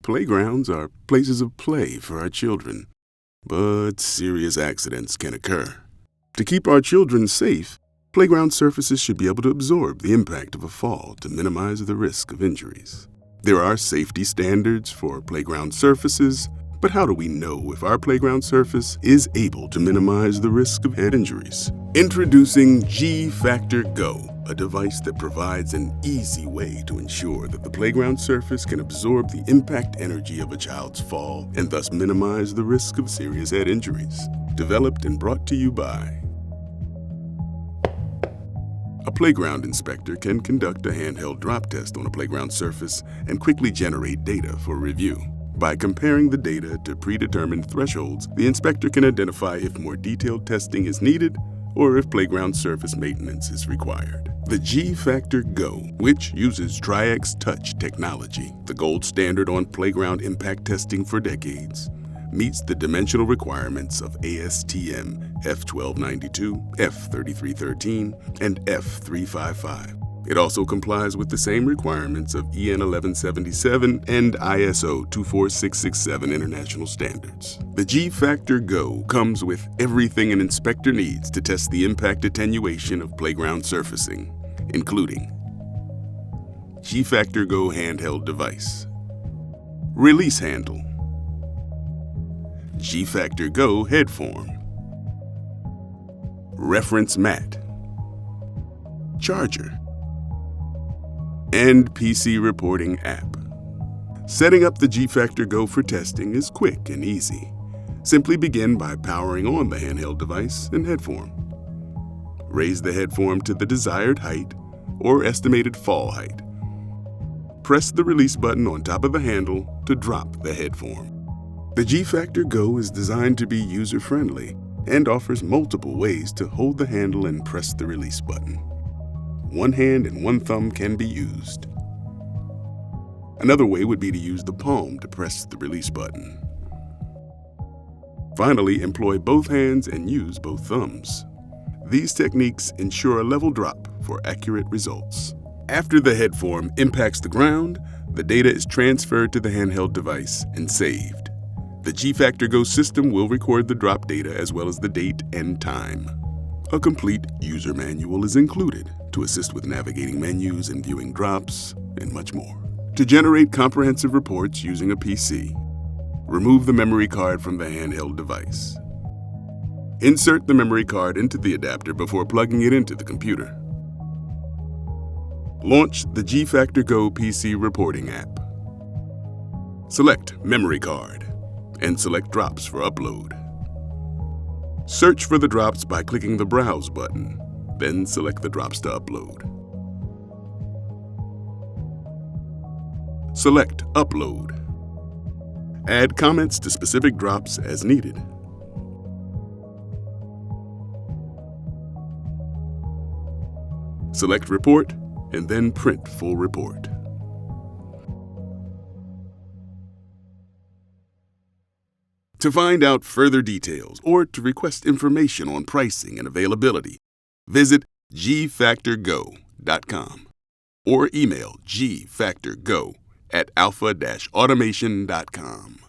Playgrounds are places of play for our children, but serious accidents can occur. To keep our children safe, playground surfaces should be able to absorb the impact of a fall to minimize the risk of injuries. There are safety standards for playground surfaces, but how do we know if our playground surface is able to minimize the risk of head injuries? Introducing GfactorGo, a device that provides an easy way to ensure that the playground surface can absorb the impact energy of a child's fall and thus minimize the risk of serious head injuries. Developed and brought to you by a playground inspector can conduct a handheld drop test on a playground surface and quickly generate data for review. By comparing the data to predetermined thresholds, the inspector can identify if more detailed testing is needed or if playground surface maintenance is required. The GfactorGo, which uses Tri-X Touch technology, the gold standard on playground impact testing for decades, meets the dimensional requirements of ASTM F1292, F3313, and F355. It also complies with the same requirements of EN 1177 and ISO 24667 international standards. The GfactorGo comes with everything an inspector needs to test the impact attenuation of playground surfacing, including GfactorGo handheld device, release handle, GfactorGo head form, reference mat, charger, and PC reporting app. Setting up the GfactorGo for testing is quick and easy. Simply begin by powering on the handheld device and head form. Raise the head form to the desired height or estimated fall height. Press the release button on top of the handle to drop the head form. The GfactorGo is designed to be user-friendly and offers multiple ways to hold the handle and press the release button. One hand and one thumb can be used. Another way would be to use the palm to press the release button. Finally, employ both hands and use both thumbs. These techniques ensure a level drop for accurate results. After the head form impacts the ground, the data is transferred to the handheld device and saved. The GfactorGo system will record the drop data as well as the date and time. A complete user manual is included to assist with navigating menus and viewing drops, and much more. To generate comprehensive reports using a PC, remove the memory card from the handheld device. Insert the memory card into the adapter before plugging it into the computer. Launch the GfactorGo PC reporting app. Select memory card and select drops for upload. Search for the drops by clicking the Browse button, then select the drops to upload. Select Upload. Add comments to specific drops as needed. Select Report, and then print full report. To find out further details or to request information on pricing and availability, visit GfactorGo.com or email gfactorgo@alpha-automation.com.